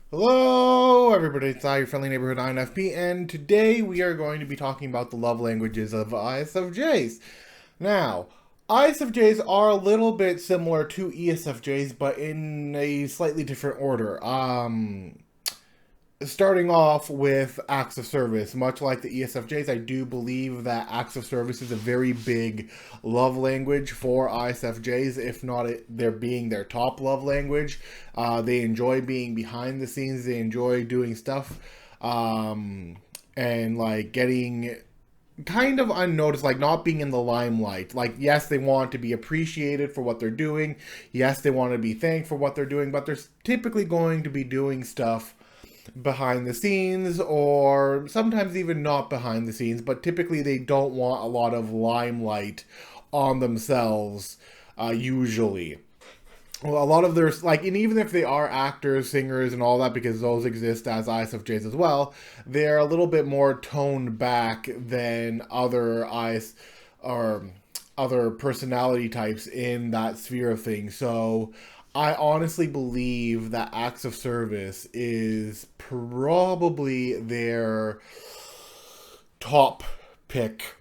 Hello, everybody. It's your friendly neighborhood INFP, and today we are going to be talking about the love languages of ISFJs. Now, ISFJs are a little bit similar to ESFJs, but in a slightly different order. Starting off with acts of service, much like the ESFJs, I do believe that acts of service is a very big love language for ISFJs, if not they're being their top love language. They enjoy being behind the scenes, they enjoy doing stuff, and like getting kind of unnoticed, like not being in the limelight. Like, yes, they want to be appreciated for what they're doing. Yes, they want to be thanked for what they're doing, but they're typically going to be doing stuff behind the scenes, or sometimes even not behind the scenes, but typically they don't want a lot of limelight on themselves, usually. Well, a lot of their, like, and even if they are actors, singers, and all that, because those exist as ISFJs as well, they're a little bit more toned back than other or other personality types in that sphere of things. So I honestly believe that acts of service is probably their top pick.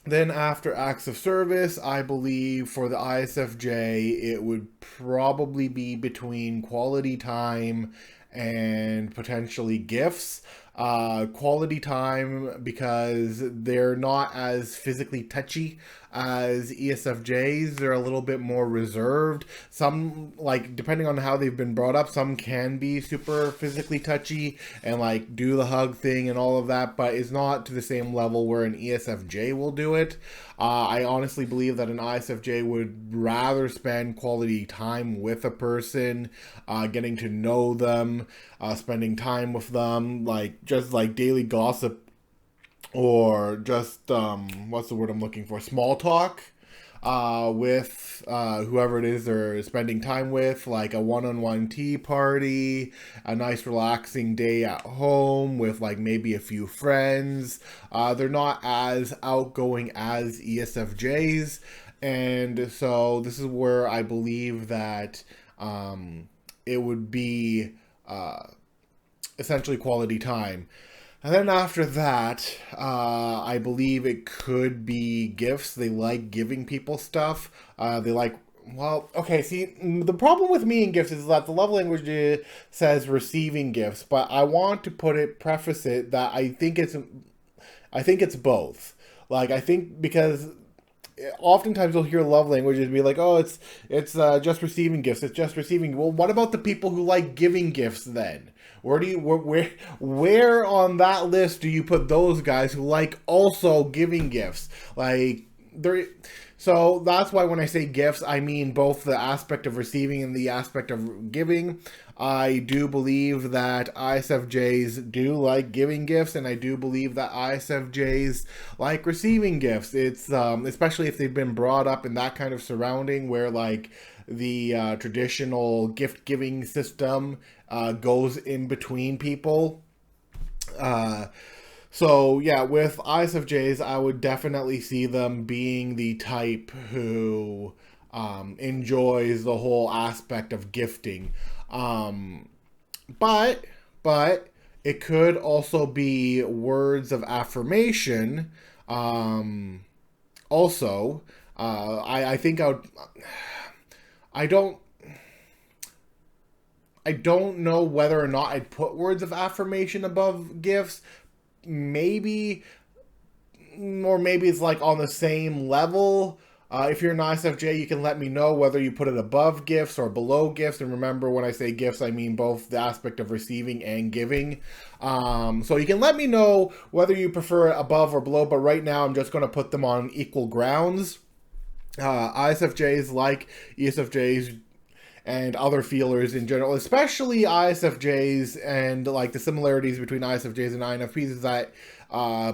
Then after acts of service, I believe for the ISFJ, it would probably be between quality time and potentially gifts. Quality time because they're not as physically touchy as ESFJs. They're a little bit more reserved. Some, like, depending on how they've been brought up, some can be super physically touchy and like do the hug thing and all of that, but it's not to the same level where an ESFJ will do it. I honestly believe that an ISFJ would rather spend quality time with a person, getting to know them, spending time with them, like just like daily gossip, or just what's the word I'm looking for? Small talk with whoever it is they're spending time with, like a one-on-one tea party, a nice relaxing day at home with like maybe a few friends. They're not as outgoing as ESFJs, and so this is where I believe that it would be essentially quality time. And then after that, I believe it could be gifts. They like giving people stuff. They like, well, okay, see, the problem with me and gifts is that the love language says receiving gifts, but I want to preface it that I think it's both. Like, I think because oftentimes you'll hear love languages be like, oh, it's just receiving gifts. It's just receiving. Well, what about the people who like giving gifts then? Where do you where on that list do you put those guys who like also giving gifts? Like there. So that's why when I say gifts, I mean both the aspect of receiving and the aspect of giving. I do believe that ISFJs do like giving gifts, and I do believe that ISFJs like receiving gifts. It's especially if they've been brought up in that kind of surrounding where like the traditional gift giving system goes in between people. Uh, so yeah, with ISFJs, I would definitely see them being the type who enjoys the whole aspect of gifting. Um, but but it could also be words of affirmation. Um, also, I think I don't I don't know whether or not I'd put words of affirmation above gifts. Maybe, or maybe it's like on the same level. If you're an ISFJ, you can let me know whether you put it above gifts or below gifts. And remember, when I say gifts, I mean both the aspect of receiving and giving. So you can let me know whether you prefer it above or below. But right now, I'm just going to put them on equal grounds. ISFJs like ESFJs and other feelers in general, especially ISFJs, and like the similarities between ISFJs and INFPs is that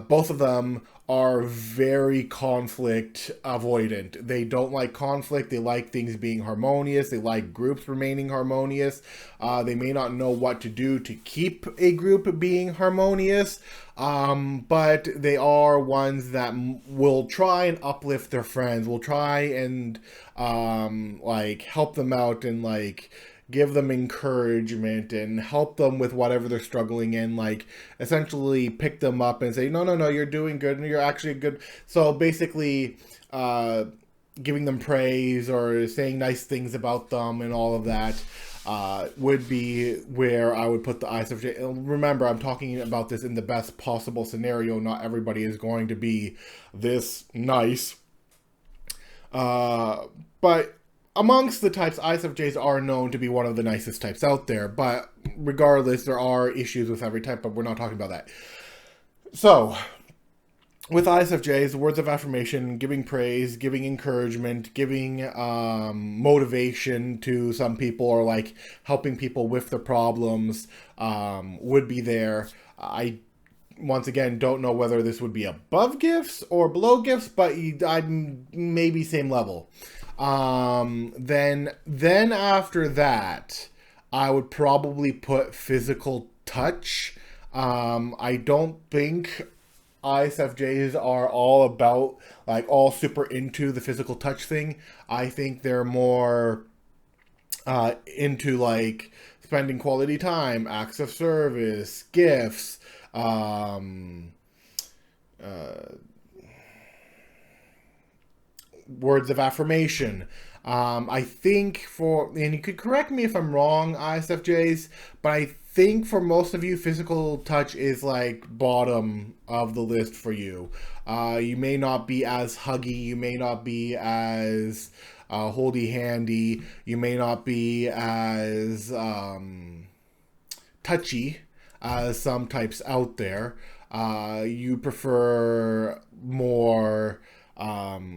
both of them are very conflict avoidant. They don't like conflict. They like things being harmonious. They like groups remaining harmonious. They may not know what to do to keep a group being harmonious, but they are ones that will try and uplift their friends, will try and like help them out and like give them encouragement and help them with whatever they're struggling in. Like, essentially pick them up and say, no, no, no, you're doing good and you're actually good. So basically, giving them praise or saying nice things about them and all of that would be where I would put the ISFJ. Remember, I'm talking about this in the best possible scenario. Not everybody is going to be this nice. But amongst the types, ISFJs are known to be one of the nicest types out there. But regardless, there are issues with every type, but we're not talking about that. So, with ISFJs, words of affirmation, giving praise, giving encouragement, giving motivation to some people, or like helping people with their problems would be there. I, once again, don't know whether this would be above gifts or below gifts, but I'm maybe same level. Then after that, I would probably put physical touch. I don't think ISFJs are all about, like, all super into the physical touch thing. I think they're more into, like, spending quality time, acts of service, gifts, words of affirmation. I think and you could correct me if I'm wrong, ISFJs, but I think for most of you, physical touch is like bottom of the list for you. You may not be as huggy, you may not be as holdy handy, you may not be as touchy as some types out there. You prefer more of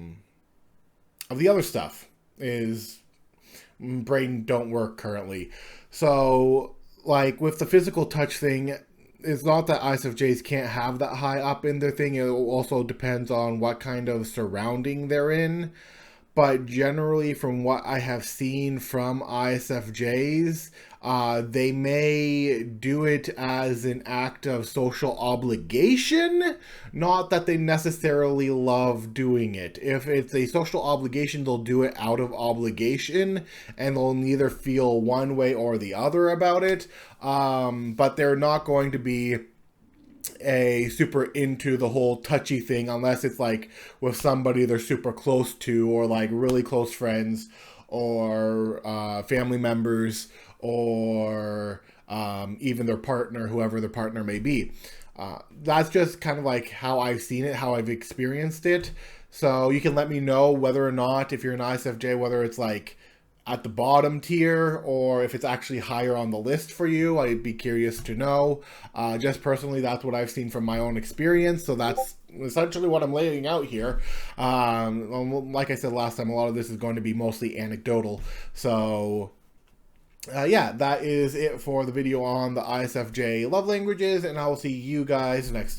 the other stuff. Is brain don't work currently. So, like, with the physical touch thing, it's not that ISFJs can't have that high up in their thing. It also depends on what kind of surrounding they're in. But generally, from what I have seen from ISFJs, they may do it as an act of social obligation, not that they necessarily love doing it. If it's a social obligation, they'll do it out of obligation, and they'll neither feel one way or the other about it, but they're not going to be a super into the whole touchy thing unless it's like with somebody they're super close to, or like really close friends, or family members, or even their partner, whoever their partner may be. That's just kind of like how I've seen it, how I've experienced it. So you can let me know whether or not, if you're an ISFJ, whether it's like at the bottom tier or if it's actually higher on the list for you. I'd be curious to know. Just personally, that's what I've seen from my own experience. So that's essentially what I'm laying out here. Like I said last time, a lot of this is going to be mostly anecdotal. So yeah, that is it for the video on the ISFJ love languages, and I will see you guys next time.